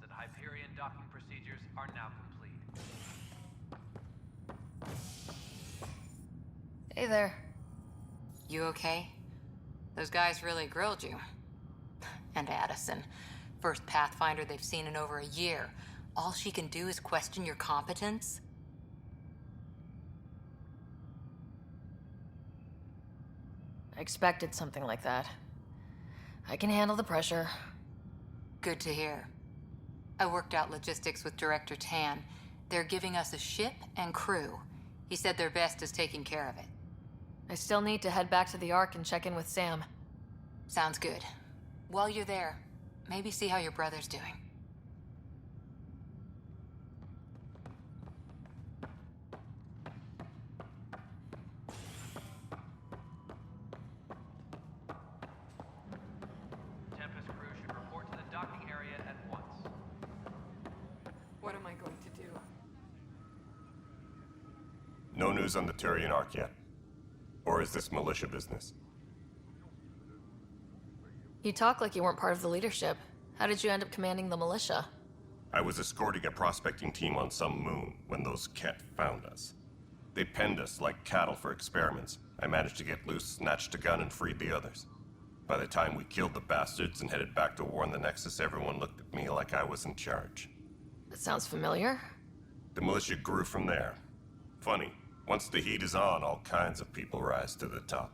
That Hyperion docking procedures are now complete. Hey there. You okay? Those guys really grilled you. And Addison. First PathFinder they've seen in over a year. All she can do is question your competence? I expected something like that. I can handle the pressure. Good to hear. I worked out logistics with Director Tan. They're giving us a ship and crew. He said their best is taking care of it. I still need to head back to the Ark and check in with Sam. Sounds good. While you're there, maybe see how your brother's doing. Tempest crew should report to the docking area at once. What am I going to do? No news on the Turian Ark yet? Or is this militia business? You talk like you weren't part of the leadership. How did you end up commanding the militia? I was escorting a prospecting team on some moon when those Ket found us. They penned us like cattle for experiments. I managed to get loose, snatched a gun, and freed the others. By the time we killed the bastards and headed back to war on the Nexus, everyone looked at me like I was in charge. That sounds familiar. The militia grew from there. Funny, once the heat is on, all kinds of people rise to the top.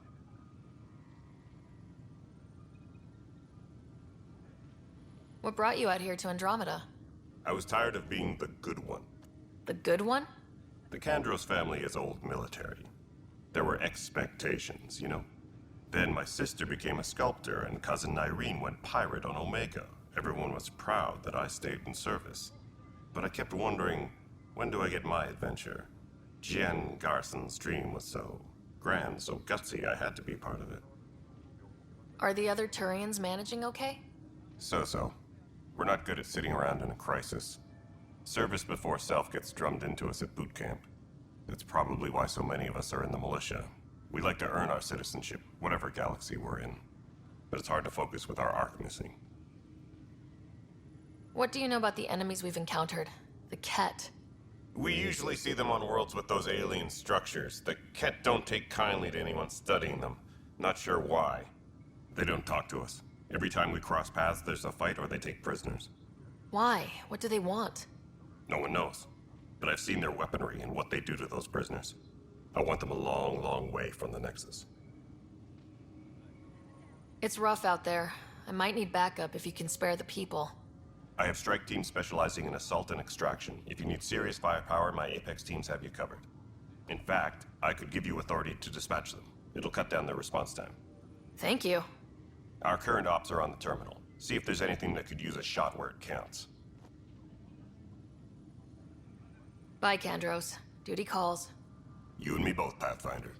What brought you out here to Andromeda? I was tired of being the good one. The good one? The Kandros family is old military. There were expectations, you know. Then my sister became a sculptor and cousin Irene went pirate on Omega. Everyone was proud that I stayed in service. But I kept wondering, when do I get my adventure? Jen Garson's dream was so grand, so gutsy, I had to be part of it. Are the other Turians managing okay? So-so. We're not good at sitting around in a crisis. Service before self gets drummed into us at boot camp. That's probably why so many of us are in the militia. We like to earn our citizenship, whatever galaxy we're in. But it's hard to focus with our Ark missing. What do you know about the enemies we've encountered? The Ket. We usually see them on worlds with those alien structures. The Ket don't take kindly to anyone studying them. Not sure why. They don't talk to us. Every time we cross paths, there's a fight or they take prisoners. Why? What do they want? No one knows. But I've seen their weaponry and what they do to those prisoners. I want them a long, long way from the Nexus. It's rough out there. I might need backup if you can spare the people. I have strike teams specializing in assault and extraction. If you need serious firepower, my Apex teams have you covered. In fact, I could give you authority to dispatch them. It'll cut down their response time. Thank you. Our current ops are on the terminal. See if there's anything that could use a shot where it counts. Bye, Kandros. Duty calls. You and me both, Pathfinder.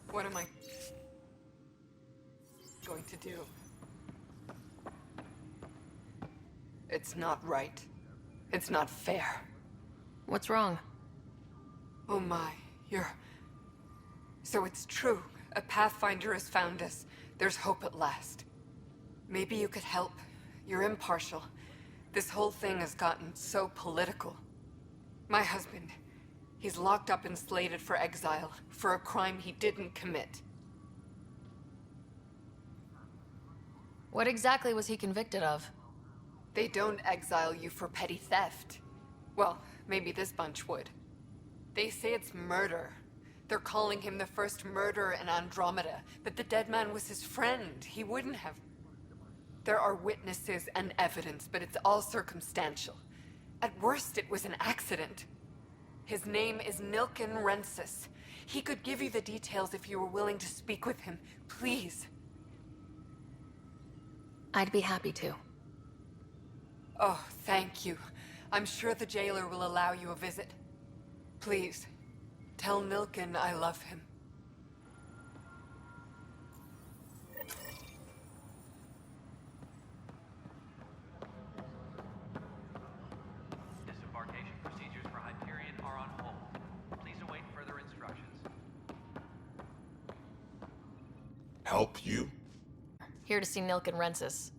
What am I going to do? It's not right. It's not fair. What's wrong? Oh my, So it's true. A Pathfinder has found us. There's hope at last. Maybe you could help. You're impartial. This whole thing has gotten so political. My husband, he's locked up and slated for exile for a crime he didn't commit. What exactly was he convicted of? They don't exile you for petty theft. Well, maybe this bunch would. They say it's murder. They're calling him the first murderer in Andromeda, but the dead man was his friend. He wouldn't have... There are witnesses and evidence, but it's all circumstantial. At worst, it was an accident. His name is Nilken Rensis. He could give you the details if you were willing to speak with him. Please. I'd be happy to. Oh, thank you. I'm sure the jailer will allow you a visit. Please, tell Nilken I love him. Disembarkation procedures for Hyperion are on hold. Please await further instructions. Help you? Here to see Nilken Rensis.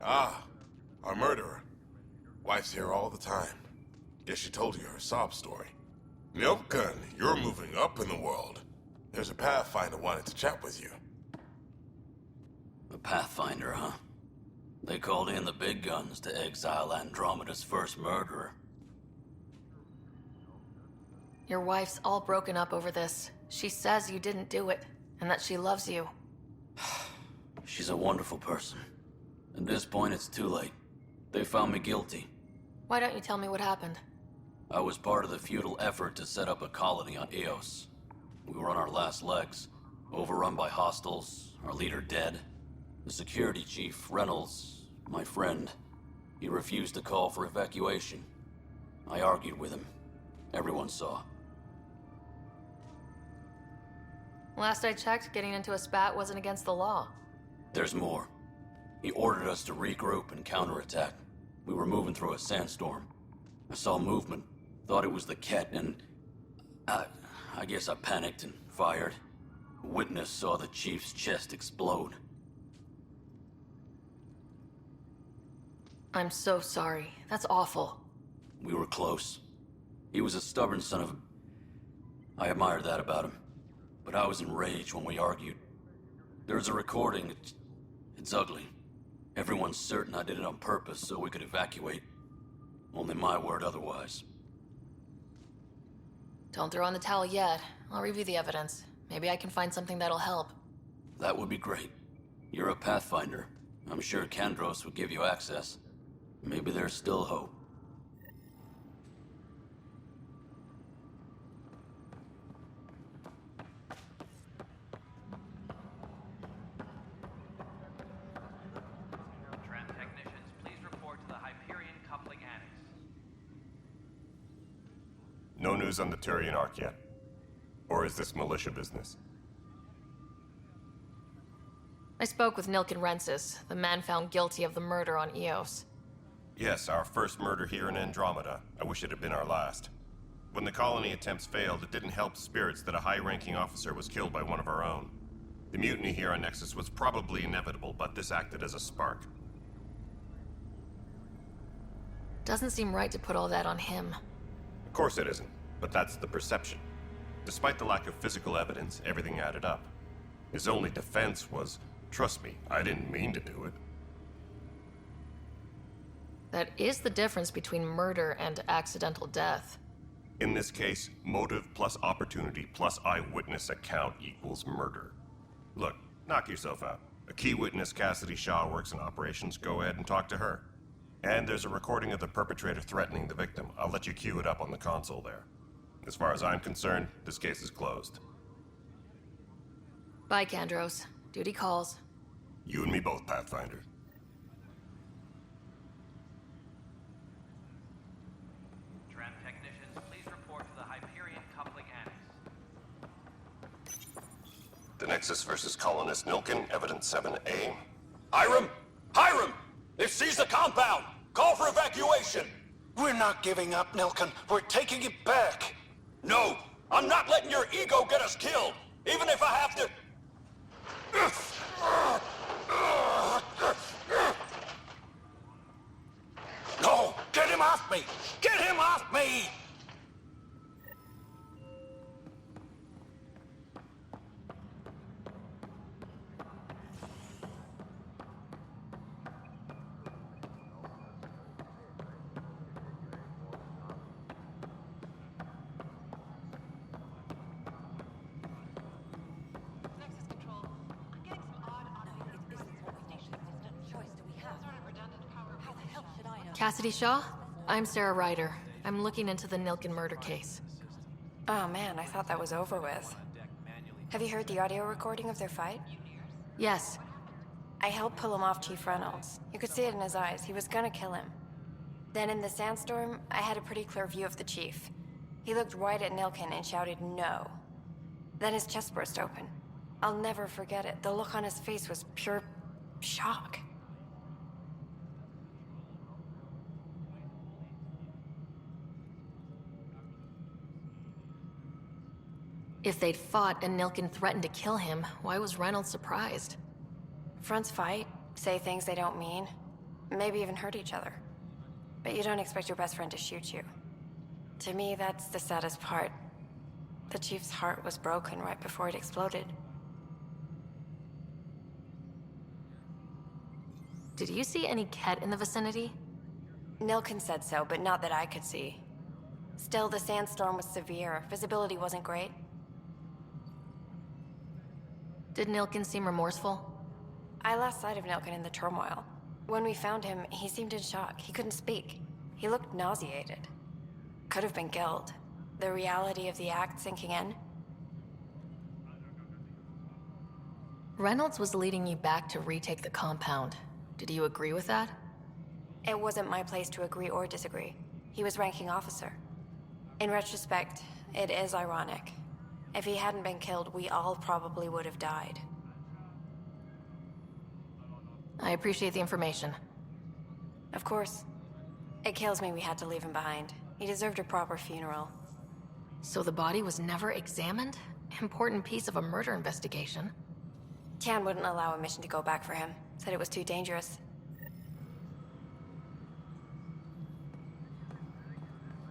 Ah, a murderer. Wife's here all the time. Guess she told you her sob story. Milken, you're moving up in the world. There's a Pathfinder wanted to chat with you. The Pathfinder, huh? They called in the big guns to exile Andromeda's first murderer. Your wife's all broken up over this. She says you didn't do it, and that she loves you. She's a wonderful person. At this point, it's too late. They found me guilty. Why don't you tell me what happened? I was part of the futile effort to set up a colony on Eos. We were on our last legs, overrun by hostiles, our leader dead. The security chief, Reynolds, my friend, he refused to call for evacuation. I argued with him. Everyone saw. Last I checked, getting into a spat wasn't against the law. There's more. He ordered us to regroup and counterattack. We were moving through a sandstorm. I saw movement, thought it was the Ket, and... I guess I panicked and fired. A witness saw the chief's chest explode. I'm so sorry. That's awful. We were close. He was a stubborn son of a... I admired that about him. But I was enraged when we argued. There's a recording. It's ugly. Everyone's certain I did it on purpose so we could evacuate. Only my word otherwise. Don't throw in the towel yet. I'll review the evidence. Maybe I can find something that'll help. That would be great. You're a Pathfinder. I'm sure Kandros would give you access. Maybe there's still hope. Tram technicians, please report to the Hyperion coupling annex. No news on the Turian Ark yet? Or is this militia business? I spoke with Nilken Rensis, the man found guilty of the murder on Eos. Yes, our first murder here in Andromeda. I wish it had been our last. When the colony attempts failed, it didn't help spirits that a high-ranking officer was killed by one of our own. The mutiny here on Nexus was probably inevitable, but this acted as a spark. Doesn't seem right to put all that on him. Of course it isn't, but that's the perception. Despite the lack of physical evidence, everything added up. His only defense was, trust me, I didn't mean to do it. That is the difference between murder and accidental death. In this case, motive plus opportunity plus eyewitness account equals murder. Look, knock yourself out. A key witness, Cassidy Shaw, works in operations. Go ahead and talk to her. And there's a recording of the perpetrator threatening the victim. I'll let you cue it up on the console there. As far as I'm concerned, this case is closed. Bye, Kandros. Duty calls. You and me both, Pathfinder. Tram technicians, please report to the Hyperion coupling annex. The Nexus versus Colonist Nilken, Evidence 7A. Hiram! Hiram! They've seized the compound! Call for evacuation! We're not giving up, Nilkin. We're taking it back. No! I'm not letting your ego get us killed! Even if I have to... No! Get him off me! Get him off me! Nexus Control. I'm getting some odd How the hell should I know? Cassidy Shaw? I'm Sarah Ryder. I'm looking into the Nilkin murder case. Oh man, I thought that was over with. Have you heard the audio recording of their fight? Yes. I helped pull him off Chief Reynolds. You could see it in his eyes. He was gonna kill him. Then in the sandstorm, I had a pretty clear view of the Chief. He looked right at Nilkin and shouted no. Then his chest burst open. I'll never forget it. The look on his face was pure shock. If they'd fought and Nilkin threatened to kill him, why was Reynolds surprised? Fronts fight, say things they don't mean, maybe even hurt each other. But you don't expect your best friend to shoot you. To me, that's the saddest part. The Chief's heart was broken right before it exploded. Did you see any Ket in the vicinity? Nilkin said so, but not that I could see. Still, the sandstorm was severe. Visibility wasn't great. Did Nilkin seem remorseful? I lost sight of Nilkin in the turmoil. When we found him, he seemed in shock. He couldn't speak. He looked nauseated. Could have been guilt. The reality of the act sinking in. Reynolds was leading you back to retake the compound. Did you agree with that? It wasn't my place to agree or disagree. He was ranking officer. In retrospect, it is ironic. If he hadn't been killed, we all probably would have died. I appreciate the information. Of course. It kills me we had to leave him behind. He deserved a proper funeral. So the body was never examined? Important piece of a murder investigation. Tian wouldn't allow a mission to go back for him. Said it was too dangerous.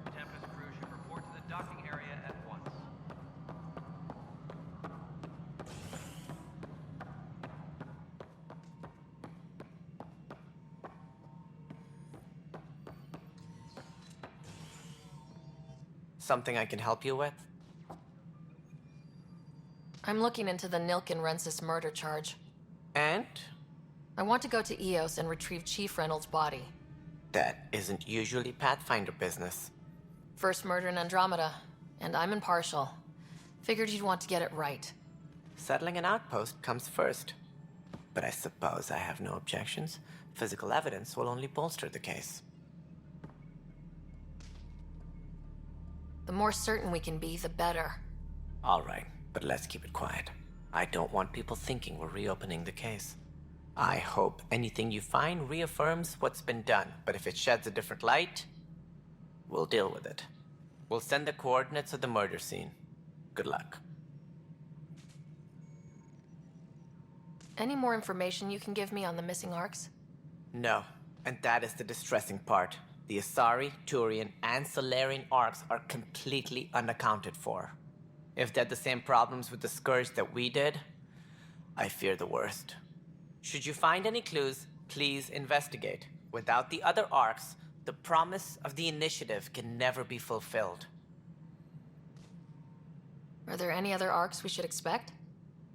Tempest crew should report to the docking area at once. Something I can help you with? I'm looking into the Nilkin-Rensis murder charge. And? I want to go to EOS and retrieve Chief Reynolds' body. That isn't usually PathFinder business. First murder in Andromeda, and I'm impartial. Figured you'd want to get it right. Settling an outpost comes first. But I suppose I have no objections. Physical evidence will only bolster the case. The more certain we can be, the better. All right, but let's keep it quiet. I don't want people thinking we're reopening the case. I hope anything you find reaffirms what's been done, but if it sheds a different light, we'll deal with it. We'll send the coordinates of the murder scene. Good luck. Any more information you can give me on the missing arcs? No, and that is the distressing part. The Asari, Turian, and Solarian arcs are completely unaccounted for. If they had the same problems with the Scourge that we did, I fear the worst. Should you find any clues, please investigate. Without the other arcs, the promise of the initiative can never be fulfilled. Are there any other arcs we should expect?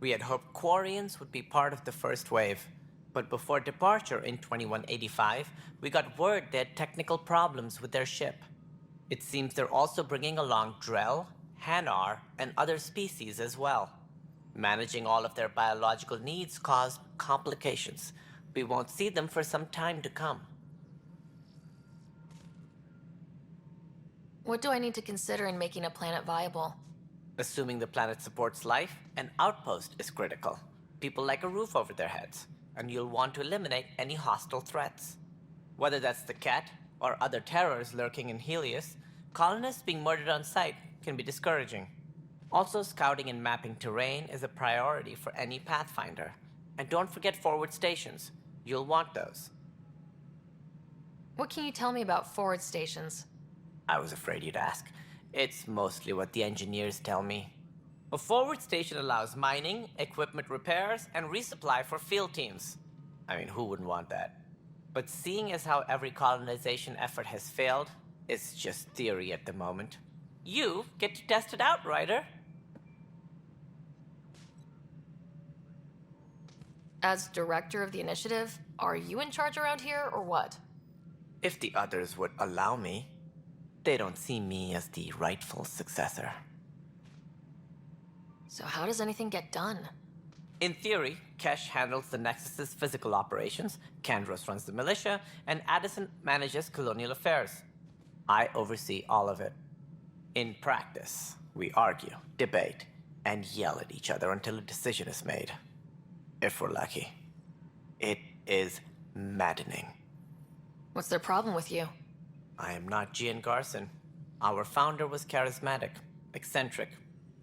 We had hoped Quarians would be part of the first wave, but before departure in 2185, we got word they had technical problems with their ship. It seems they're also bringing along Drell, Hanar, and other species as well. Managing all of their biological needs caused complications. We won't see them for some time to come. What do I need to consider in making a planet viable? Assuming the planet supports life, an outpost is critical. People like a roof over their heads, and you'll want to eliminate any hostile threats. Whether that's the cat or other terrors lurking in Helios, colonists being murdered on sight can be discouraging. Also, scouting and mapping terrain is a priority for any Pathfinder. And don't forget forward stations. You'll want those. What can you tell me about forward stations? I was afraid you'd ask. It's mostly what the engineers tell me. A forward station allows mining, equipment repairs, and resupply for field teams. I mean, who wouldn't want that? But seeing as how every colonization effort has failed, it's just theory at the moment. You get to test it out, Ryder. As director of the initiative, are you in charge around here, or what? If the others would allow me. They don't see me as the rightful successor. So how does anything get done? In theory, Kesh handles the Nexus's physical operations, Kandros runs the militia, and Addison manages colonial affairs. I oversee all of it. In practice, we argue, debate, and yell at each other until a decision is made. If we're lucky. It is maddening. What's their problem with you? I am not Gian Garson. Our founder was charismatic, eccentric,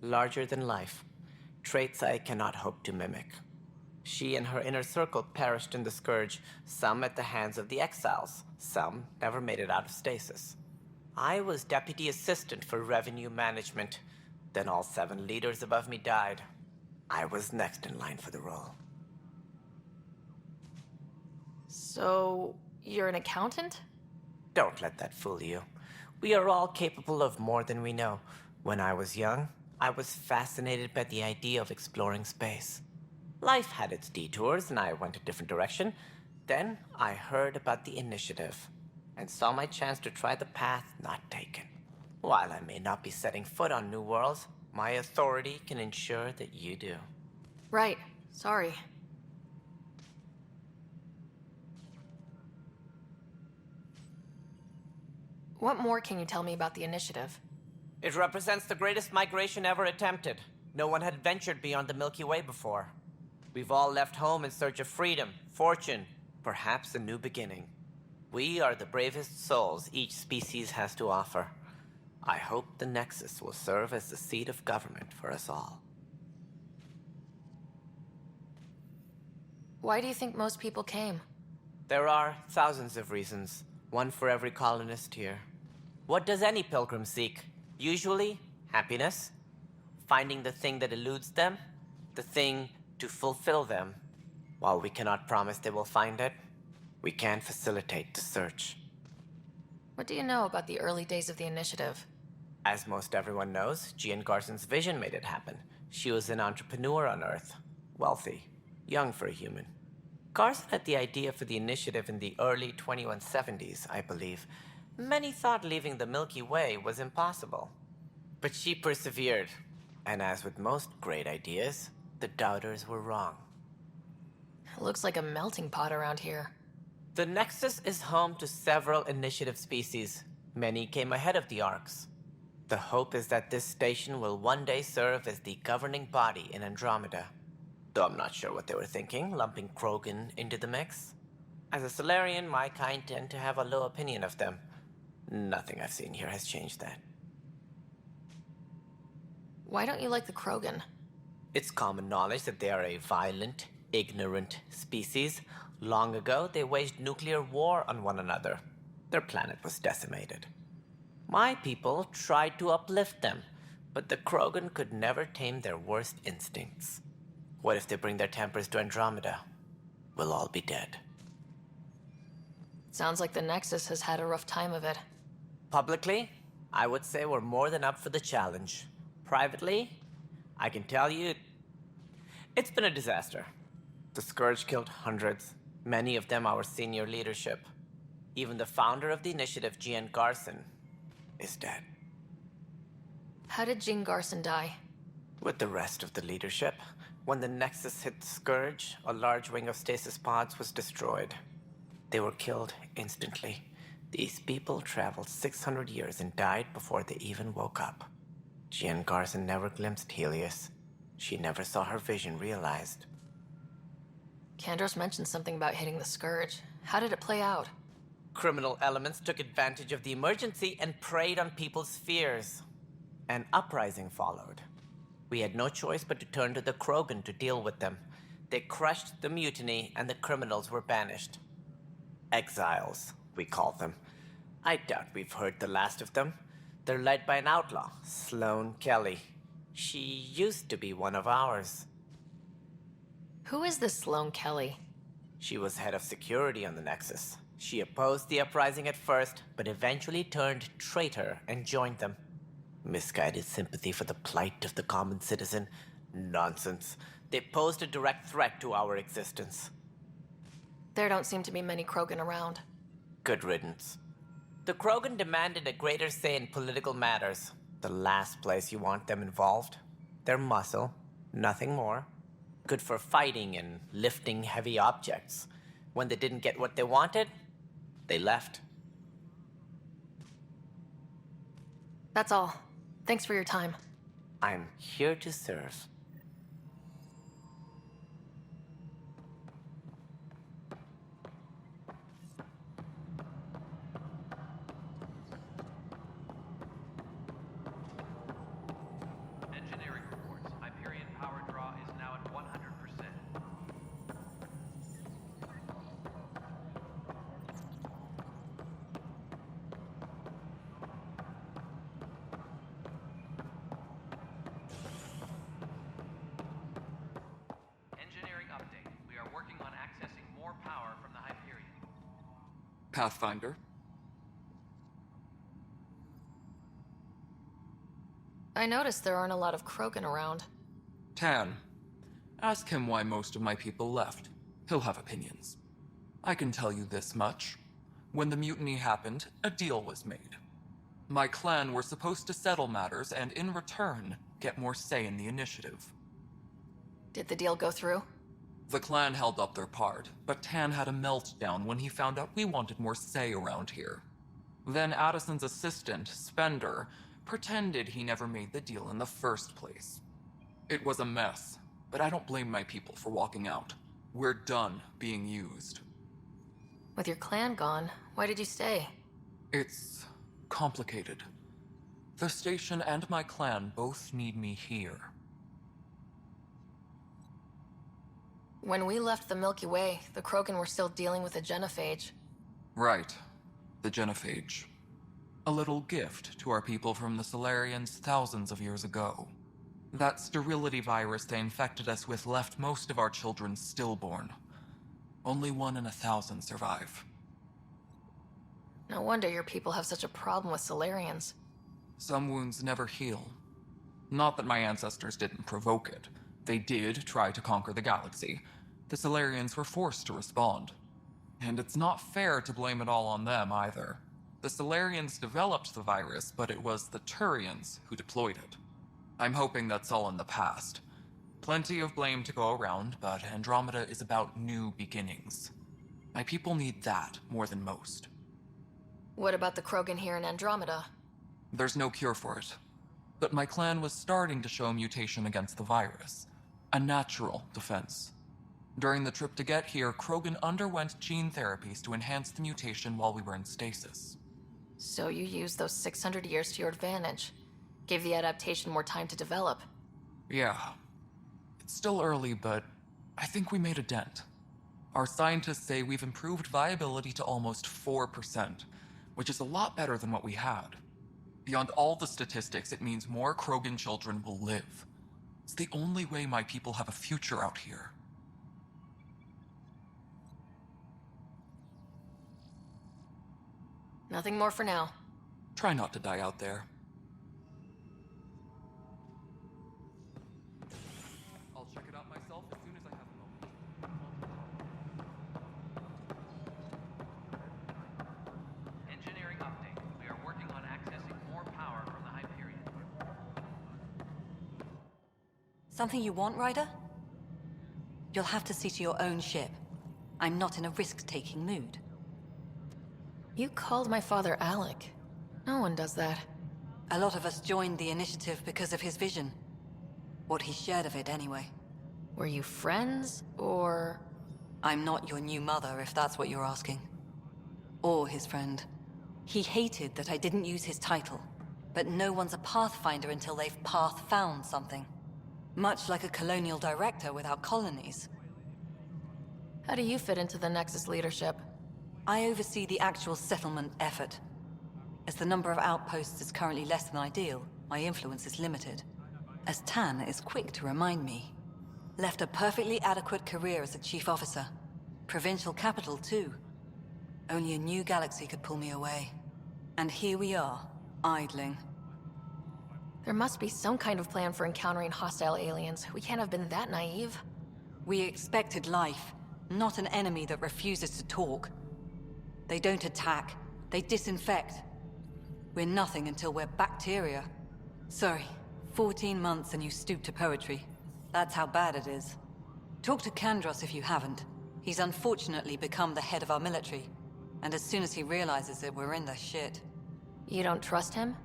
larger than life. Traits I cannot hope to mimic. She and her inner circle perished in the Scourge, some at the hands of the Exiles, some never made it out of stasis. I was deputy assistant for revenue management. Then all 7 leaders above me died. I was next in line for the role. So, you're an accountant? Don't let that fool you. We are all capable of more than we know. When I was young, I was fascinated by the idea of exploring space. Life had its detours, and I went a different direction. Then I heard about the initiative, and saw my chance to try the path not taken. While I may not be setting foot on new worlds, my authority can ensure that you do. Right. Sorry. What more can you tell me about the initiative? It represents the greatest migration ever attempted. No one had ventured beyond the Milky Way before. We've all left home in search of freedom, fortune, perhaps a new beginning. We are the bravest souls each species has to offer. I hope the Nexus will serve as the seat of government for us all. Why do you think most people came? There are thousands of reasons, one for every colonist here. What does any pilgrim seek? Usually, happiness. Finding the thing that eludes them, the thing to fulfill them. While we cannot promise they will find it, we can facilitate the search. What do you know about the early days of the initiative? As most everyone knows, Gian Garson's vision made it happen. She was an entrepreneur on Earth. Wealthy. Young for a human. Garson had the idea for the initiative in the early 2170s, I believe. Many thought leaving the Milky Way was impossible. But she persevered. And as with most great ideas, the doubters were wrong. It looks like a melting pot around here. The Nexus is home to several initiative species. Many came ahead of the Arks. The hope is that this station will one day serve as the governing body in Andromeda. Though I'm not sure what they were thinking, lumping Krogan into the mix. As a Solarian, my kind tend to have a low opinion of them. Nothing I've seen here has changed that. Why don't you like the Krogan? It's common knowledge that they are a violent, ignorant species. Long ago, they waged nuclear war on one another. Their planet was decimated. My people tried to uplift them, but the Krogan could never tame their worst instincts. What if they bring their tempers to Andromeda? We'll all be dead. Sounds like the Nexus has had a rough time of it. Publicly, I would say we're more than up for the challenge. Privately, I can tell you, it's been a disaster. The Scourge killed hundreds, many of them our senior leadership. Even the founder of the initiative, Gian Garson, is dead. How did Jean Garson die? With the rest of the leadership, when the Nexus hit the Scourge, a large wing of stasis pods was destroyed. They were killed instantly. These people traveled 600 years and died before they even woke up. Gian Garson never glimpsed Helios. She never saw her vision realized. Kandros mentioned something about hitting the Scourge. How did it play out? Criminal elements took advantage of the emergency and preyed on people's fears. An uprising followed. We had no choice but to turn to the Krogan to deal with them. They crushed the mutiny and the criminals were banished. Exiles, we call them. I doubt we've heard the last of them. They're led by an outlaw, Sloane Kelly. She used to be one of ours. Who is this Sloane Kelly? She was head of security on the Nexus. She opposed the uprising at first, but eventually turned traitor and joined them. Misguided sympathy for the plight of the common citizen? Nonsense. They posed a direct threat to our existence. There don't seem to be many Krogan around. Good riddance. The Krogan demanded a greater say in political matters. The last place you want them involved. They're muscle, nothing more. Good for fighting and lifting heavy objects. When they didn't get what they wanted, they left. That's all. Thanks for your time. I'm here to serve. Engineering reports. Hyperion power draw is now at 100%. Engineering update. We are working on accessing more power from the Hyperion. PathFinder. I noticed there aren't a lot of Krogan around. Tan. Ask him why most of my people left. He'll have opinions. I can tell you this much. When the mutiny happened, a deal was made. My clan were supposed to settle matters and, in return, get more say in the initiative. Did the deal go through? The clan held up their part, but Tan had a meltdown when he found out we wanted more say around here. Then Addison's assistant, Spender, pretended he never made the deal in the first place. It was a mess, but I don't blame my people for walking out. We're done being used. With your clan gone, why did you stay? It's complicated. The station and my clan both need me here. When we left the Milky Way, the Krogan were still dealing with the genophage. Right. The genophage. A little gift to our people from the Solarians thousands of years ago. That sterility virus they infected us with left most of our children stillborn. Only 1 in 1,000 survive. No wonder your people have such a problem with Solarians. Some wounds never heal. Not that my ancestors didn't provoke it. They did try to conquer the galaxy. The Solarians were forced to respond. And it's not fair to blame it all on them, either. The Solarians developed the virus, but it was the Turians who deployed it. I'm hoping that's all in the past. Plenty of blame to go around, but Andromeda is about new beginnings. My people need that more than most. What about the Krogan here in Andromeda? There's no cure for it. But my clan was starting to show mutation against the virus. A natural defense. During the trip to get here, Krogan underwent gene therapies to enhance the mutation while we were in stasis. So you used those 600 years to your advantage. Gave the adaptation more time to develop. Yeah. It's still early, but I think we made a dent. Our scientists say we've improved viability to almost 4%, which is a lot better than what we had. Beyond all the statistics, it means more Krogan children will live. It's the only way my people have a future out here. Nothing more for now. Try not to die out there. I'll check it out myself as soon as I have a moment. Engineering update. We are working on accessing more power from the Hyperion. Something you want, Ryder? You'll have to see to your own ship. I'm not in a risk-taking mood. You called my father Alec. No one does that. A lot of us joined the initiative because of his vision. What he shared of it, anyway. Were you friends, or...? I'm not your new mother, if that's what you're asking. or his friend. He hated that I didn't use his title, but no one's a Pathfinder until they've path-found something. Much like a colonial director without colonies. How do you fit into the Nexus leadership? I oversee the actual settlement effort. As the number of outposts is currently less than ideal, my influence is limited. As Tan is quick to remind me. Left a perfectly adequate career as a chief officer. Provincial capital, too. Only a new galaxy could pull me away. And here we are, idling. There must be some kind of plan for encountering hostile aliens. We can't have been that naive. We expected life, not an enemy that refuses to talk. They don't attack, they disinfect. We're nothing until we're bacteria. Sorry, 14 months and you stoop to poetry. That's how bad it is. Talk to Kandros if you haven't. He's unfortunately become the head of our military. And as soon as he realizes it, we're in the shit. You don't trust him?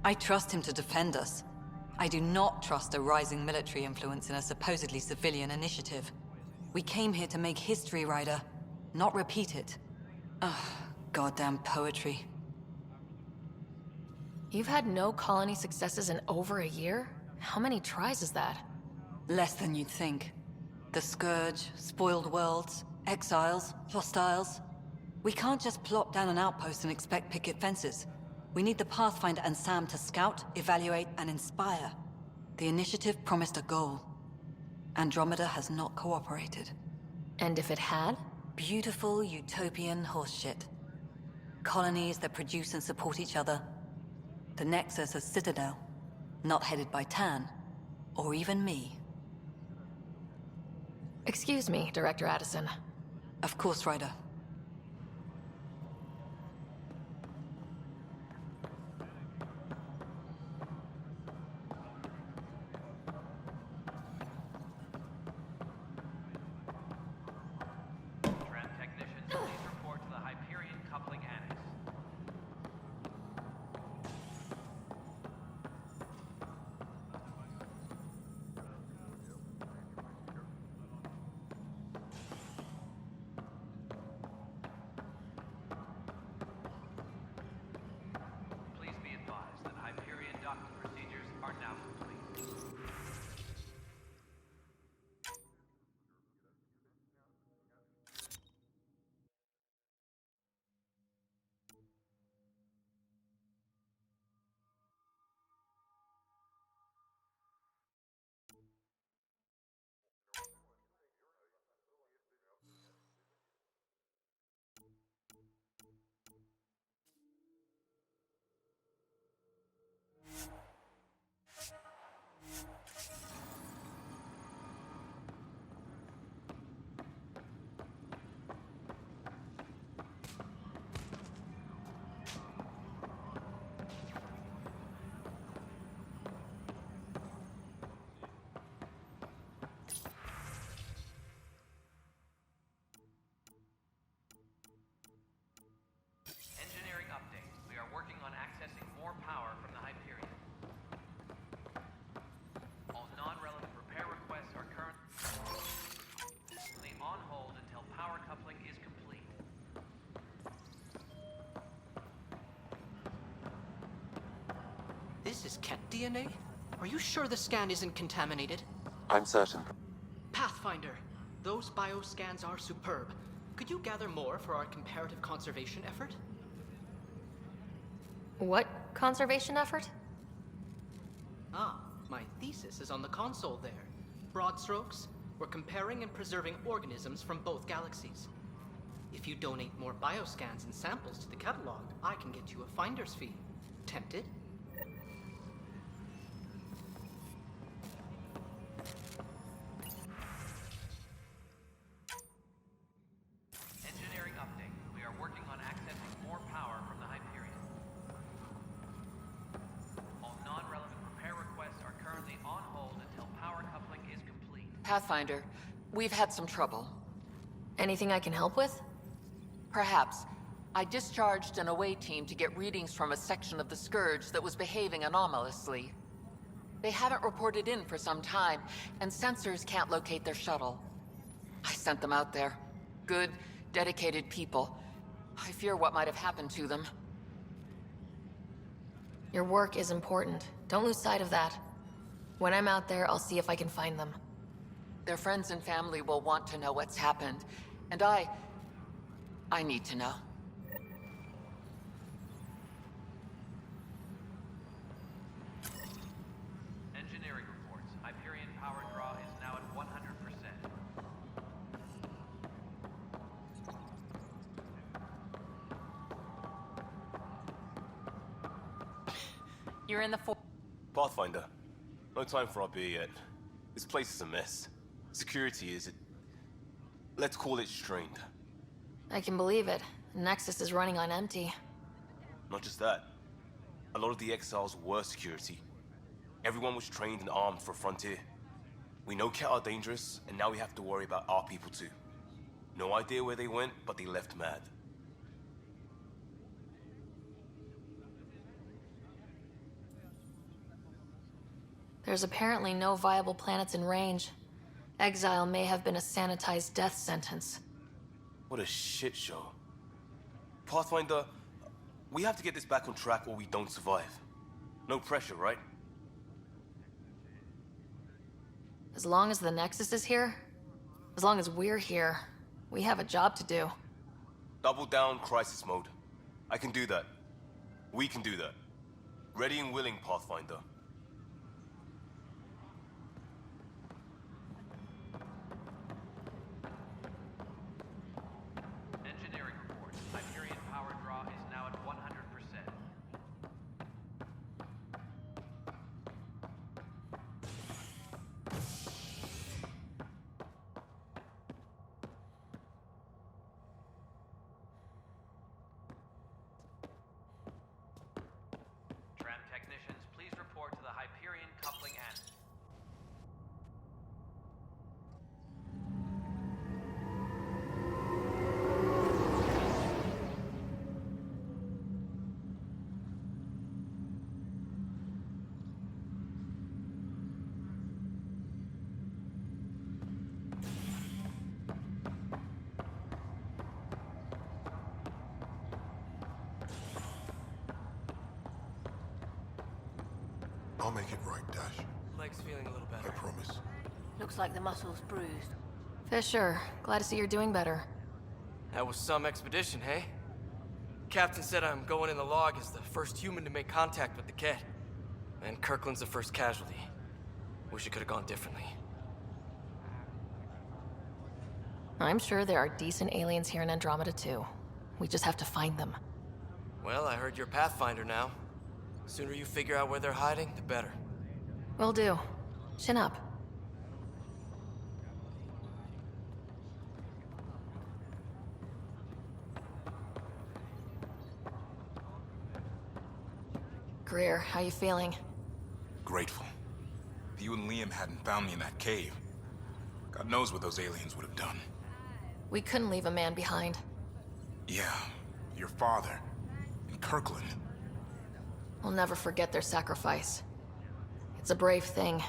I trust him to defend us. I do not trust a rising military influence in a supposedly civilian initiative. We came here to make history, Ryder, not repeat it. Ugh, goddamn poetry. You've had no colony successes in over a year? How many tries is that? Less than you'd think. The Scourge, spoiled worlds, exiles, hostiles. We can't just plop down an outpost and expect picket fences. We need the Pathfinder and Sam to scout, evaluate, and inspire. The initiative promised a goal. Andromeda has not cooperated. And if it had? Beautiful utopian horseshit. Colonies that produce and support each other. The Nexus a citadel, not headed by Tan, or even me. Excuse me, Director Addison. Of course, Ryder. Tram technicians, please report to the Hyperion coupling annex. Please be advised that Hyperion docking procedures are now complete. Engineering update. We are working on accessing more power from the Hyperion. All non-relevant repair requests are currently on hold until power coupling is complete. This is Ket DNA? Are you sure the scan isn't contaminated? I'm certain. Pathfinder, those bioscans are superb. Could you gather more for our comparative conservation effort? What conservation effort? Ah, my thesis is on the console there. Broad strokes, we're comparing and preserving organisms from both galaxies. If you donate more bioscans and samples to the catalog, I can get you a finder's fee. Tempted? Engineering update. We are working on accessing more power from the Hyperion. All non-relevant repair requests are currently on hold until power coupling is complete. Pathfinder, we've had some trouble. Anything I can help with? Perhaps. I discharged an away team to get readings from a section of the Scourge that was behaving anomalously. They haven't reported in for some time, and sensors can't locate their shuttle. I sent them out there. Good, dedicated people. I fear what might have happened to them. Your work is important. Don't lose sight of that. When I'm out there, I'll see if I can find them. Their friends and family will want to know what's happened. And I need to know. Engineering reports. Hyperion power draw is now at 100%. You're in the PathFinder. No time for our beer yet. This place is a mess. Security is... let's call it strained. I can believe it. Nexus is running on empty. Not just that. A lot of the exiles were security. Everyone was trained and armed for Frontier. We know Cat are dangerous, and now we have to worry about our people too. No idea where they went, but they left mad. There's apparently no viable planets in range. Exile may have been a sanitized death sentence. What a shit show. PathFinder, we have to get this back on track or we don't survive. No pressure, right? As long as the Nexus is here, as long as we're here, we have a job to do. Double down crisis mode. I can do that. We can do that. Ready and willing, PathFinder. Engineering reports. Hyperion power draw is now at 100%. Tram technicians, please report to the Hyperion coupling end. I'll make it right, Dash. Leg's feeling a little I better. promise. Looks like the muscle's bruised. Fisher, glad to see you're doing better. That was some expedition, hey? Captain said I'm going in the log as the first human to make contact with the Kett. And Kirkland's the first casualty. Wish it could have gone differently. I'm sure there are decent aliens here in Andromeda too. We just have to find them. Well, I heard you're PathFinder now. Sooner you figure out where they're hiding, the better. Will do. Chin up. Greer, how you feeling? Grateful. If you and Liam hadn't found me in that cave, God knows what those aliens would have done. We couldn't leave a man behind. Yeah, your father. And Kirkland. We'll never forget their sacrifice. It's a brave thing,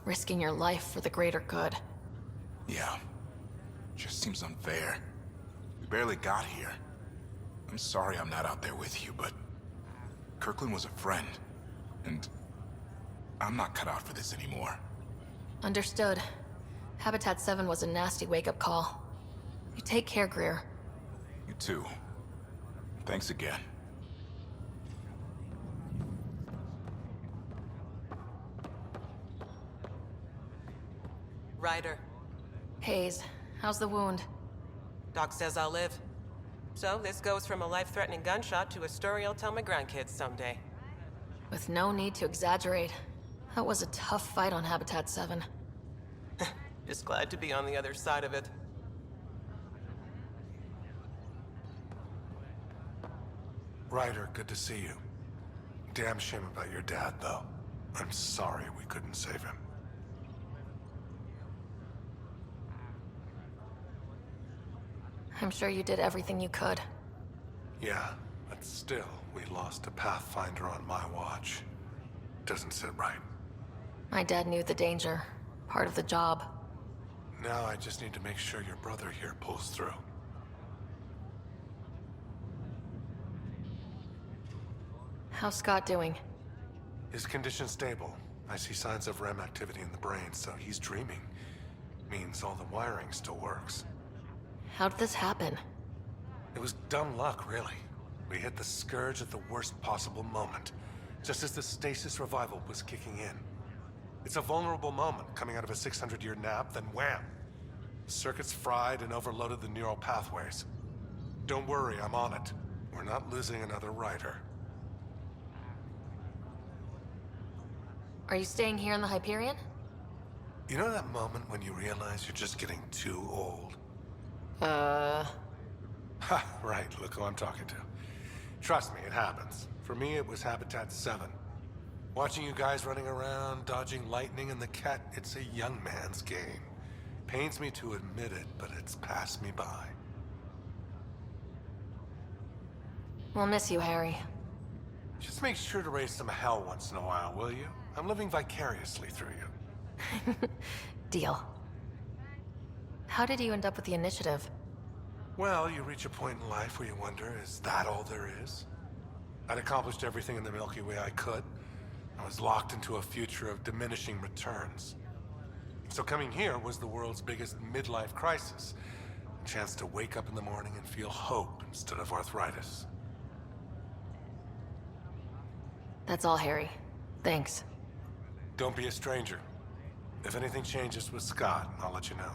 risking your life for the greater good. Yeah. Just seems unfair. We barely got here. I'm sorry I'm not out there with you, but Kirkland was a friend, and I'm not cut out for this anymore. Understood. Habitat 7 was a nasty wake-up call. You take care, Greer. You too. Thanks again. Ryder. Hayes, how's the wound? Doc says I'll live. So this goes from a life-threatening gunshot to a story I'll tell my grandkids someday. With no need to exaggerate. That was a tough fight on Habitat 7. Just glad to be on the other side of it. Ryder, good to see you. Damn shame about your dad, though. I'm sorry we couldn't save him. I'm sure you did everything you could. Yeah, but still, we lost a PathFinder on my watch. Doesn't sit right. My dad knew the danger. Part of the job. Now I just need to make sure your brother here pulls through. How's Scott doing? His condition stable. I see signs of REM activity in the brain, so he's dreaming. Means all the wiring still works. How'd this happen? It was dumb luck, really. We hit the Scourge at the worst possible moment, just as the stasis revival was kicking in. It's a vulnerable moment, coming out of a 600-year nap, then wham! Circuits fried and overloaded the neural pathways. Don't worry, I'm on it. We're not losing another Rider. Are you staying here in the Hyperion? You know that moment when you realize you're just getting too old? Ha, right, look who I'm talking to. Trust me, it happens. For me, it was Habitat 7. Watching you guys running around, dodging lightning and the cat, it's a young man's game. Pains me to admit it, but it's passed me by. We'll miss you, Harry. Just make sure to raise some hell once in a while, will you? I'm living vicariously through you. Deal. How did you end up with the initiative? Well, you reach a point in life where you wonder, is that all there is? I'd accomplished everything in the Milky Way I could. I was locked into a future of diminishing returns. So coming here was the world's biggest midlife crisis. A chance to wake up in the morning and feel hope instead of arthritis. That's all, Harry. Thanks. Don't be a stranger. If anything changes with Scott, I'll let you know.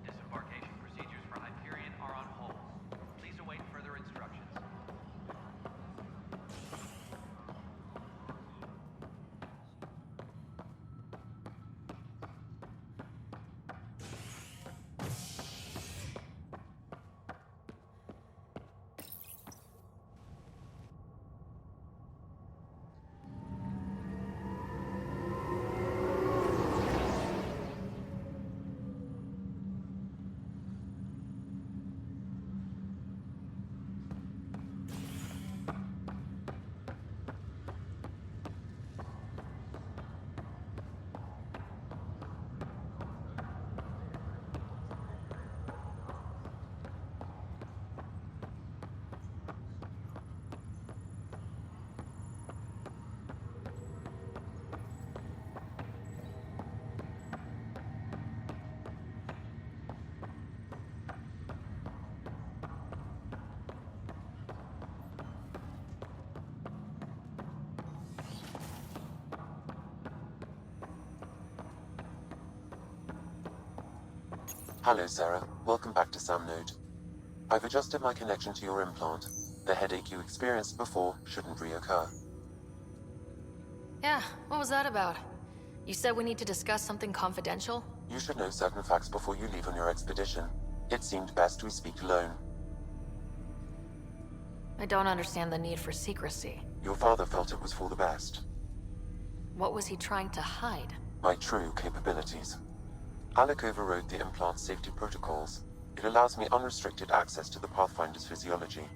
Disembarkation procedures for Hyperion are on hold. Please await further instructions. Hello, Sarah. Welcome back to Sam Node. I've adjusted my connection to your implant. The headache you experienced before shouldn't reoccur. Yeah, what was that about? You said we need to discuss something confidential? You should know certain facts before you leave on your expedition. It seemed best we speak alone. I don't understand the need for secrecy. Your father felt it was for the best. What was he trying to hide? My true capabilities. Alec overrode the implant's safety protocols. It allows me unrestricted access to the PathFinder's physiology.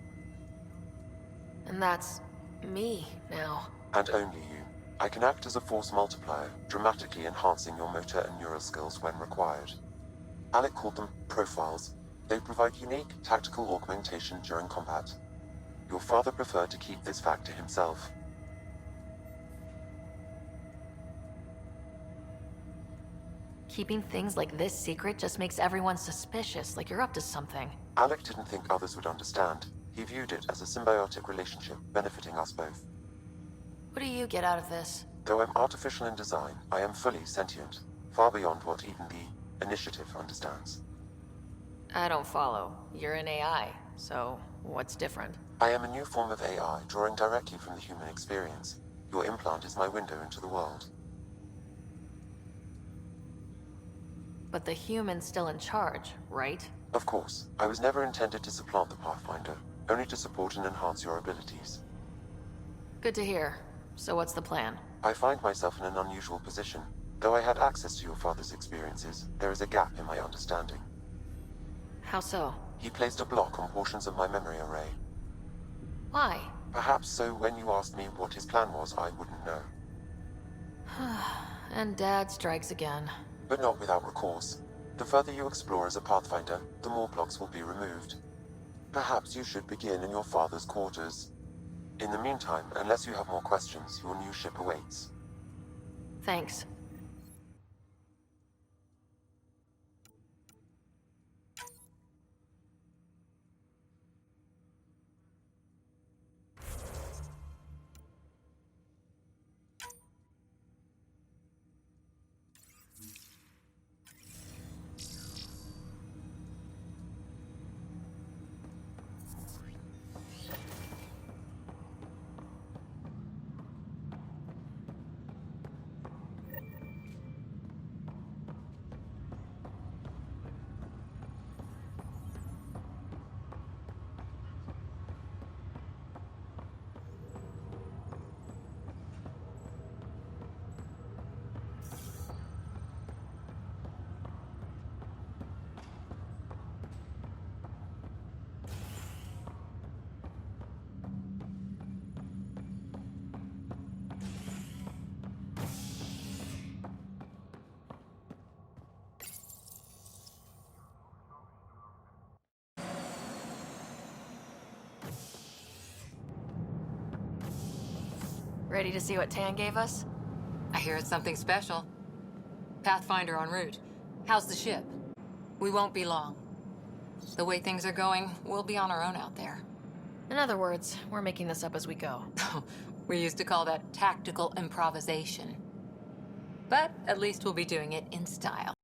And that's me now. And only you. I can act as a force multiplier, dramatically enhancing your motor and neural skills when required. Alec called them profiles. They provide unique tactical augmentation during combat. Your father preferred to keep this fact to himself. Keeping things like this secret just makes everyone suspicious, like you're up to something. Alec didn't think others would understand. He viewed it as a symbiotic relationship benefiting us both. What do you get out of this? Though I'm artificial in design, I am fully sentient, far beyond what even the Initiative understands. I don't follow. You're an AI, so what's different? I am a new form of AI, drawing directly from the human experience. Your implant is my window into the world. But the human's still in charge, right? Of course. I was never intended to supplant the PathFinder, only to support and enhance your abilities. Good to hear. So what's the plan? I find myself in an unusual position. Though I had access to your father's experiences, there is a gap in my understanding. How so? He placed a block on portions of my memory array. Why? Perhaps so when you asked me what his plan was, I wouldn't know. And Dad strikes again. But not without recourse. The further you explore as a Pathfinder, the more blocks will be removed. Perhaps you should begin in your father's quarters. In the meantime, unless you have more questions, your new ship awaits. Thanks. Ready to see what Tan gave us? I hear it's something special. Pathfinder en route. How's the ship? We won't be long. The way things are going, we'll be on our own out there. In other words, we're making this up as we go. We used to call that tactical improvisation. But at least we'll be doing it in style.